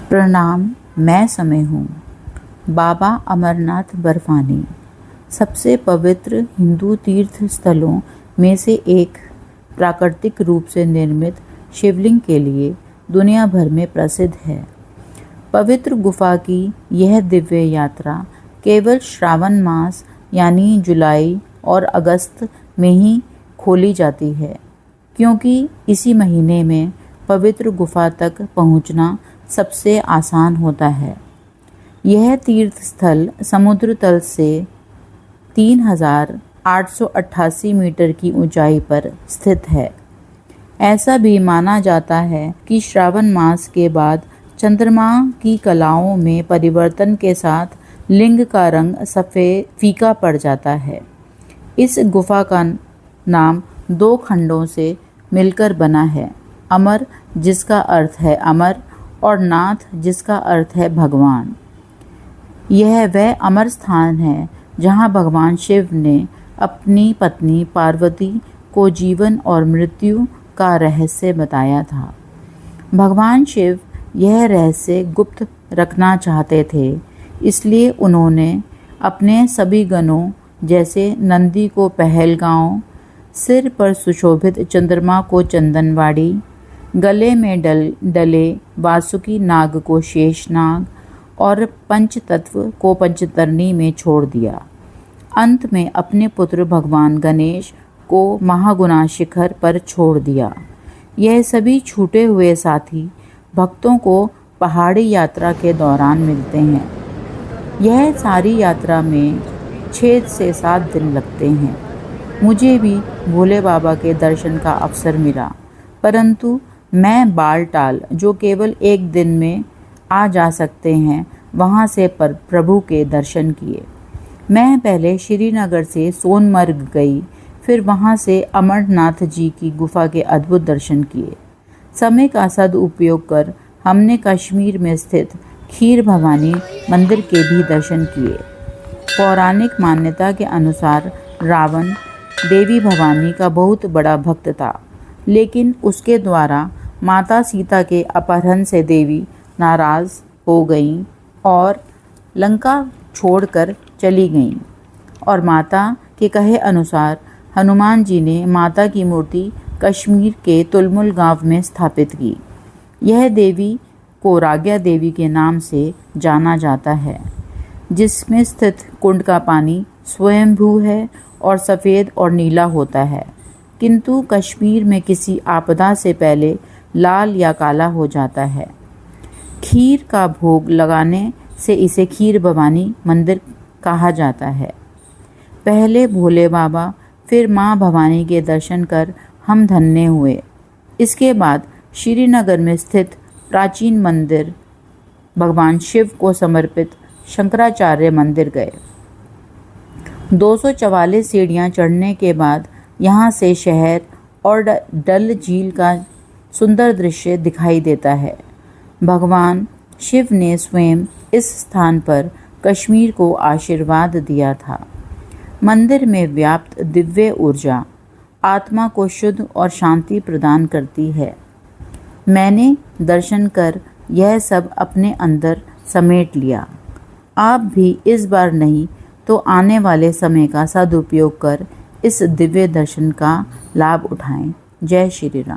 प्रणाम, मैं समय हूँ। बाबा अमरनाथ बर्फानी सबसे पवित्र हिंदू तीर्थ स्थलों में से एक प्राकृतिक रूप से निर्मित शिवलिंग के लिए दुनिया भर में प्रसिद्ध है। पवित्र गुफा की यह दिव्य यात्रा केवल श्रावण मास यानी जुलाई और अगस्त में ही खोली जाती है, क्योंकि इसी महीने में पवित्र गुफा तक पहुंचना सबसे आसान होता है। यह तीर्थ स्थल समुद्र तल से 3888 मीटर की ऊंचाई पर स्थित है। ऐसा भी माना जाता है कि श्रावण मास के बाद चंद्रमा की कलाओं में परिवर्तन के साथ लिंग का रंग सफ़ेद फीका पड़ जाता है। इस गुफा का नाम 2 खंडों से मिलकर बना है, अमर जिसका अर्थ है अमर और नाथ जिसका अर्थ है भगवान। यह वह अमर स्थान है जहाँ भगवान शिव ने अपनी पत्नी पार्वती को जीवन और मृत्यु का रहस्य बताया था। भगवान शिव यह रहस्य गुप्त रखना चाहते थे, इसलिए उन्होंने अपने सभी गणों जैसे नंदी को पहलगांव, सिर पर सुशोभित चंद्रमा को चंदनवाड़ी, गले में डले वासुकी नाग को शेषनाग और पंचतत्व को पंचतरणी में छोड़ दिया। अंत में अपने पुत्र भगवान गणेश को महागुना शिखर पर छोड़ दिया। यह सभी छूटे हुए साथी भक्तों को पहाड़ी यात्रा के दौरान मिलते हैं। यह सारी यात्रा में 6 से 7 दिन लगते हैं। मुझे भी भोले बाबा के दर्शन का अवसर मिला, परंतु मैं बालटाल, जो केवल 1 दिन में आ जा सकते हैं, वहां से प्रभु के दर्शन किए। मैं पहले श्रीनगर से सोनमर्ग गई, फिर वहां से अमरनाथ जी की गुफा के अद्भुत दर्शन किए। समय का सदुपयोग कर हमने कश्मीर में स्थित खीर भवानी मंदिर के भी दर्शन किए। पौराणिक मान्यता के अनुसार रावण देवी भवानी का बहुत बड़ा भक्त था, लेकिन उसके द्वारा माता सीता के अपहरण से देवी नाराज हो गईं और लंका छोड़कर चली गईं, और माता के कहे अनुसार हनुमान जी ने माता की मूर्ति कश्मीर के तुलमुल गांव में स्थापित की। यह देवी को राग्या देवी के नाम से जाना जाता है, जिसमें स्थित कुंड का पानी स्वयंभू है और सफ़ेद और नीला होता है, किंतु कश्मीर में किसी आपदा से पहले लाल या काला हो जाता है। खीर का भोग लगाने से इसे खीर भवानी मंदिर कहा जाता है। पहले भोले बाबा फिर माँ भवानी के दर्शन कर हम धन्य हुए। इसके बाद श्रीनगर में स्थित प्राचीन मंदिर भगवान शिव को समर्पित शंकराचार्य मंदिर गए। 244 सीढ़ियाँ चढ़ने के बाद यहाँ से शहर और डल झील का सुंदर दृश्य दिखाई देता है। भगवान शिव ने स्वयं इस स्थान पर कश्मीर को आशीर्वाद दिया था। मंदिर में व्याप्त दिव्य ऊर्जा आत्मा को शुद्ध और शांति प्रदान करती है। मैंने दर्शन कर यह सब अपने अंदर समेट लिया। आप भी इस बार नहीं तो आने वाले समय का सदुपयोग कर इस दिव्य दर्शन का लाभ उठाएं। जय श्री राम।